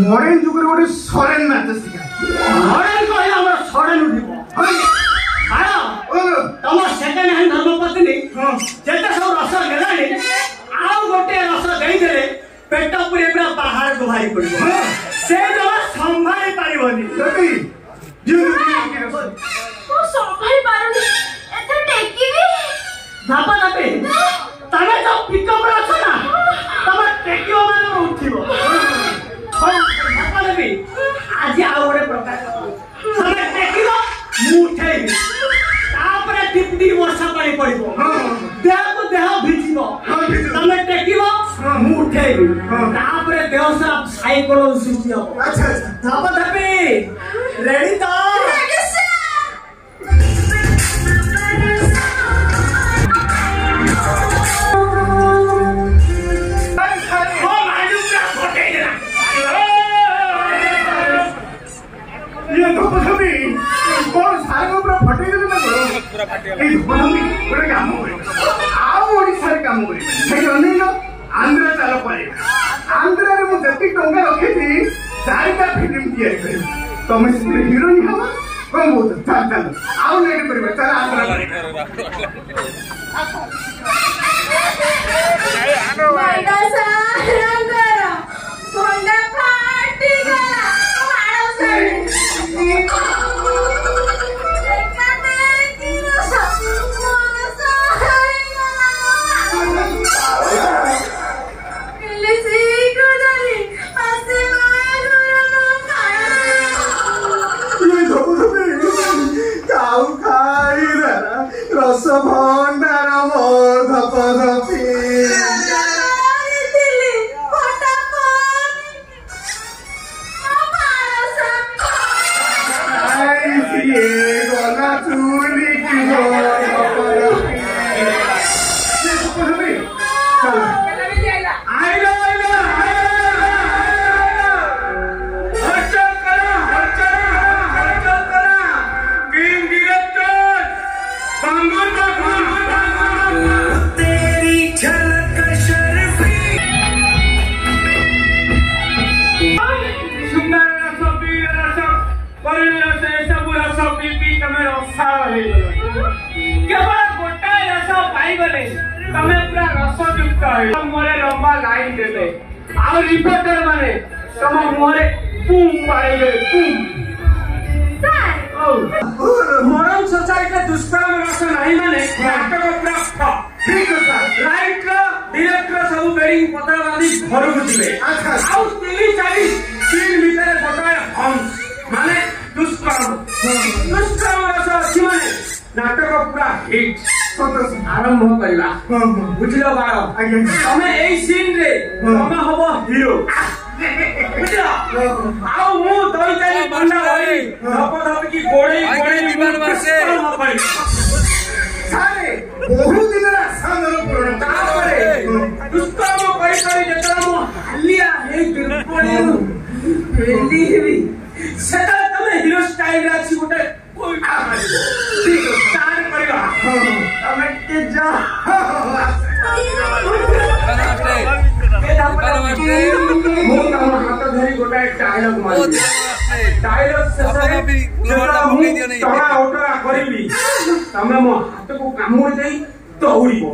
modern जुगर गोटे सरेन नाच शिखा modern कहला हमर सरेन उठिबो हां तम सेकेंड हैंड धर्मपत्नी जेते सब रस गेलानी आउ गोटे रस देई देले पेट पुरे पूरा बाहर को भारी पड़िबो से जमा संभाली पारिबोनी जति ओ संभाली पारुनी एथे टेकीबी धापा धापे तमे जो पिकअप रे छ ना तमे टेकियो माने उठिबो आज आउ गोटे प्रकार तमे टेकिबो मु उठेबी तापरे टिपटी वर्षा पानी पड़िबो देह को देह भिजिबो तमे टेकिबो मु उठेबी तापरे देह सारा साइकोल सृष्टि हो अच्छा धापा धापे रेडी तो आंध्र चाल आंध्र जी टाँग रखी चारिटा फिल्म तैयारी तुम से हिरोइन हम कौन बहुत चल चल आउ लेट कर चल रस भंडार मोर धप धपी गला चूली की मोरे लंबा लाइन देले और रिपोर्टर माने तम मोरे पूम पाई गए पूम सर मॉडर्न सोसाइटी दुष्कर्म रस नहीं माने नाटक पूरा ठीक है सर राइटर डायरेक्टर सब बेरिंग पता बांधी घर को दिले अच्छा आउ 40 सीन भीतर बताए हम माने दुष्कर्म रस अछि माने नाटक पूरा हिट आरंभ करला बुझलो बारो तमे एई सीन रे तमे हबो हीरो बुझलो आउ मु दइताली बंडा होई धप धप की गोड़ी विमान मारसे सारे बहुत दिन आसानर पूर्ण तापरे दुष्कर्म करी जेतरा मु हलिया हे दुर्पणी बेली हेबी सेटा तमे हीरो स्टाइल रे अछि गोटे कोई ठीक स्टार्ट करगा तमे के जा मु तम हाथ धरी गोटे डायलॉग मारी डायलॉग सेसरे तमा ऑटोरा करबी तमे मो हाथ को कामुर देई दौड़ीबो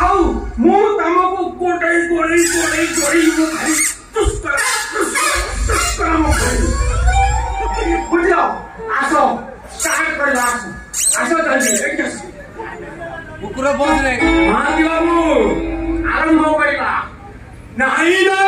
आउ मु तमको कोटई कोड़ी मु खाली दुष्कर्म करी बुझलो आसो स्टार्ट करला आसो जल्दी एक कुकुर बोल रे महादेव बाबू आरंभ करला ନାହିଁ ନା